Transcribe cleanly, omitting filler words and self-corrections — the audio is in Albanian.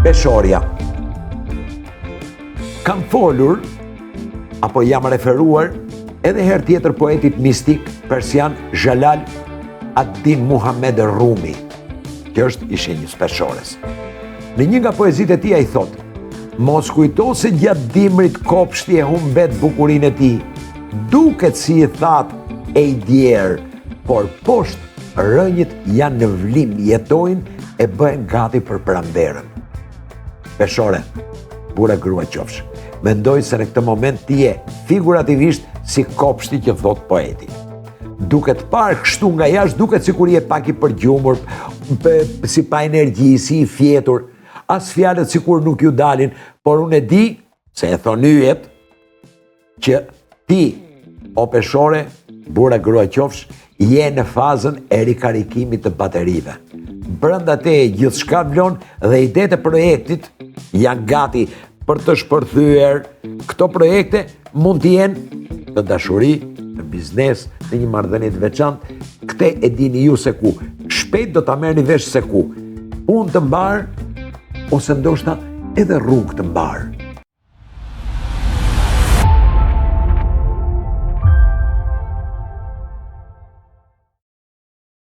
Peshorja. Kam folur, apo jam referuar, edhe herë tjetër poetit mistik persian Jalal ad-Din Muhammed Rumi, që është i shenjës peshores. Në një nga poezitë e tij ai thotë: "Mos kujto se gjatë dimrit kopshti e humbet bukurinë e tij. Duket si i thatë e i djerë, por poshtë rënjët janë në vlim, jetojnë e bëhen gati për pranverën." Peshore, bura grua qofsh, mendoj se në këtë moment ti je figurativisht si kopshti që thot poeti. Duket parë kështu nga jashtë, duket sikur je pak i përgjumur, si pa energji, si i fjetur, as fjalët sikur nuk ju dalin, por unë e di, se e thon yjet, që ti, o Peshore, bura grua qofsh, je në fazën e rikarikimit të baterive. Brenda te gjithçka vlon dhe idetë e projektit janë gati për të shpërthyer. Këto projekte mund të jenë në dashuri, në biznes, në një marrëdhënie të veçantë. Këtë e dini ju se ku. Shpejt do ta merrni vesh se ku. Punë të mbar ose ndoshta edhe rrugë të mbar.